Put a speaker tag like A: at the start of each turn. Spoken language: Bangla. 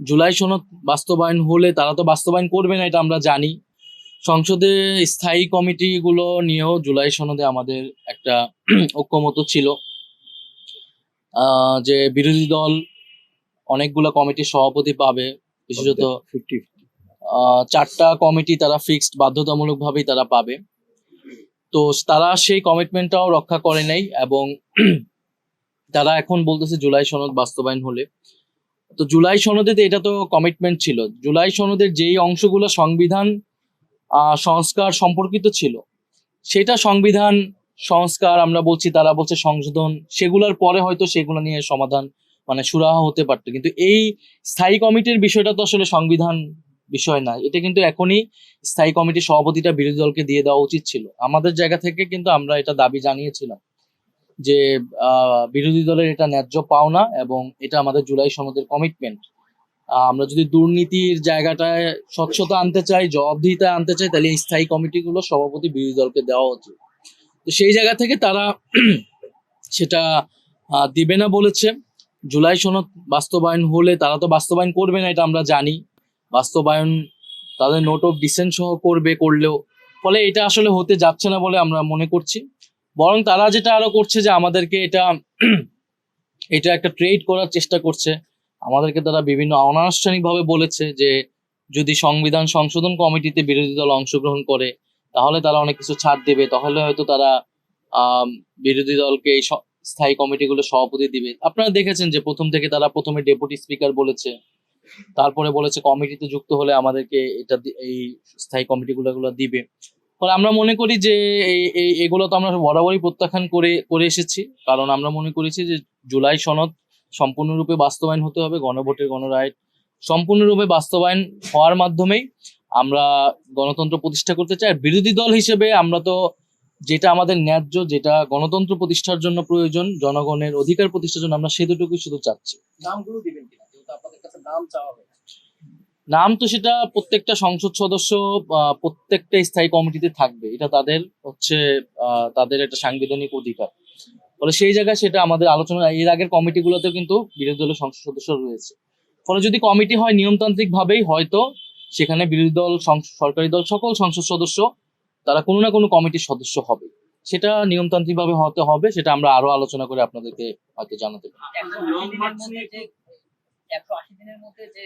A: জুলাই সনদ বাস্তবায়ন হলে তারা তো বাস্তবায়ন করবে না, এটা আমরা জানি। সংসদে স্থায়ী কমিটিগুলো নিয়েও জুলাই সনদে আমাদের একটা ঐক্যমত ছিল, যে বিরোধী দল অনেকগুলো কমিটির সভাপতি পাবে, বিশেষত 4টা কমিটি তারা ফিক্সড বাধ্যতামূলকভাবেই তারা পাবে। তো তারা সেই কমিটমেন্টটাও রক্ষা করে নাই এবং তারা এখন বলতেছে জুলাই সনদ বাস্তবায়ন হলে। তো জুলাই সনদে এটা তো কমিটমেন্ট ছিল, জুলাই সনদের যেই অংশগুলো সংবিধান সংস্কার সম্পর্কিত ছিল, সেটা সংবিধান সংস্কার আমরা বলছি, তারা বলছে সংশোধন, সেগুলোর পরে হয়তো সেগুলো নিয়ে সমাধান মানে সুরাহা হতে পারতো। কিন্তু এই স্থায়ী কমিটির বিষয়টা তো আসলে সংবিধান বিষয় না, এটা কিন্তু এখনই স্থায়ী কমিটির সভাপতিটা বিরোধী দলকে দিয়ে দেওয়া উচিত ছিল। আমাদের জায়গা থেকে কিন্তু আমরা এটা দাবি জানিয়েছিলাম যে বিরোধী দলের এটা ন্যায্য পাওনা এবং এটা আমাদের জুলাই সনদের কমিটমেন্ট। আমরা যদি দুর্নীতির জায়গাটায় স্বচ্ছতা আনতে চাই, জবাবদিহিতা আনতে চাই, তাহলে এই স্থায়ী কমিটিগুলো সভাপতি বিরোধী দলকে দেওয়া উচিত। তো সেই জায়গা থেকে তারা সেটা দিবে না বলেছে। জুলাই সনদ বাস্তবায়ন হলে তারা তো বাস্তবায়ন করবে না, এটা আমরা জানি। বাস্তবায়ন তাদের নোট অফ ডিসেন্ট সহ করলেও ফলে এটা আসলে হতে যাচ্ছে না বলে আমরা মনে করছি। বরং তারা যেটা আরো করছে যে আমাদেরকে এটা একটা ট্রেড করার চেষ্টা করছে। আমাদেরকে তারা বিভিন্ন অনানুষ্ঠানিকভাবে বলেছে যে যদি সংবিধান সংশোধন কমিটিতে বিরোধী দল অংশগ্রহণ করে তাহলে তারা অনেক কিছু ছাড় দেবে, তাহলে হয়তো তারা বিরোধী দলকে এই স্থায়ী কমিটিগুলো সভাপতি দিবে। আপনারা দেখেছেন যে প্রথমে ডেপুটি স্পিকার বলেছে, তারপরে বলেছে কমিটিতে যুক্ত হলে আমাদেরকে এই স্থায়ী কমিটিগুলো দিবে। ফলে আমরা মনে করি যে এগুলো তো আমরা বরাবরই প্রত্যাখ্যান করে এসেছি, কারণ আমরা মনে করেছি যে জুলাই সনদ সম্পূর্ণরূপে বাস্তবায়ন হতে হবে, গণভোটের গণরায় সম্পূর্ণরূপে বাস্তবায়ন হওয়ার মাধ্যমেই আমরা গণতন্ত্র প্রতিষ্ঠা করতে চাই। আর বিরোধী দল হিসেবে আমরা তো যেটা আমাদের ন্যায্য, যেটা গণতন্ত্র প্রতিষ্ঠার জন্য প্রয়োজন, জনগণের অধিকার প্রতিষ্ঠার জন্য, আমরা সেটুকুই শুধু চাচ্ছি।
B: নামগুলো দিবেন কিনা, যেহেতু আপনাদের কাছে নাম চাওয়া হবে?
A: নাম তো সেটা প্রত্যেকটা সংসদ সদস্য প্রত্যেকটা স্থায়ী কমিটিতে থাকবে, এটা তাদের একটা সাংবিধানিক অধিকার। ফলে সেই জায়গায় সেটা আমাদের আলোচনা, এর আগের কমিটিগুলোতেও কিন্তু বিরোধী দলের সংসদ সদস্য রয়েছে। ফলে যদি কমিটি হয় নিয়মতান্ত্রিক ভাবেই হয়তো সেখানে বিরোধী দল, সরকারি দল, সকল সংসদ সদস্য তারা কোনো না কোনো কমিটির সদস্য হবে। সেটা নিয়মতান্ত্রিক ভাবে হতে হবে, সেটা আমরা আরো আলোচনা করে আপনাদেরকে হয়তো জানাতে পারি।
B: 180 দিনের মধ্যে যে